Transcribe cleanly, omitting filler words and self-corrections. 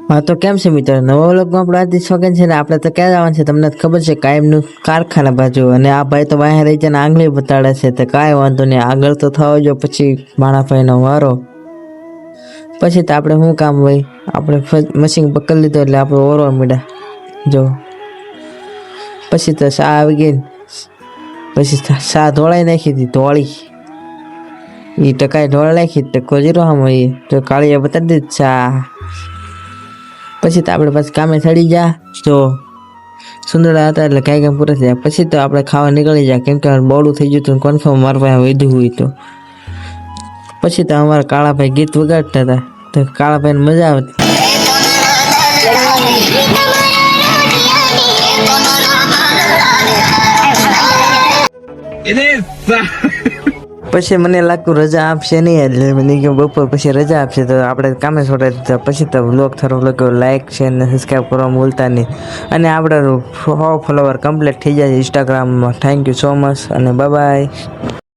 હા તો કેમ છે મિત્ર, નવા વ્લોગમાં આપણે આજથી શોખીન છે ને આપણે તો ક્યાં જવાનું છે તમને ખબર છે? કાયમનું કારખાના બાજુ. અને આ ભાઈ તો બહાર રહી જાય આંગળી બતાડે છે, તો કાંઈ વાંધો નહીં, આગળ તો થવા જો પછી ભાણાભાઈનો વારો. પછી તો આપણે શું કામ હોય, આપણે મશીન પકડી લીધો એટલે આપણે ઓરવા મીડા જો. પછી તો શા આવી ગઈ, પછી શા ધોળાઈ નાખી હતી, ધોળી એ ટકાઈ ઢોળ નાખી, ટકો જીરો આમ હોય તો કાળીએ બતાડી દીધી શા. પછી તો આપણે પાછું કામે ચડી જા જો સુંદર હતા એટલે કાંઈ કામ પૂરા થયા. પછી તો આપણે ખાવા નીકળી જાય, કેમ કે બોડું થઈ ગયું હતું કન્ફર્મ મારા પાસે વધ્યું હોય તો. પછી તો અમારા કાળાભાઈ ગીત વગાડતા હતા તો કાળાભાઈને મજા આવતી. પછી મને લાગતું રજા આપશે નહીં, એટલે મને કહ્યું બપોર પછી રજા આપશે તો આપણે કામે છોડાવી દીધા. પછી તો વ્લોગ સારો લાગ્યો, લાઇક શેર અને સબસ્ક્રાઈબ કરવા ભૂલતા નહીં. અને આપણે 100 ફોલોવર કમ્પ્લીટ થઈ જાય ઇન્સ્ટાગ્રામમાં. થેન્ક યુ સો મચ અને બાય બાય.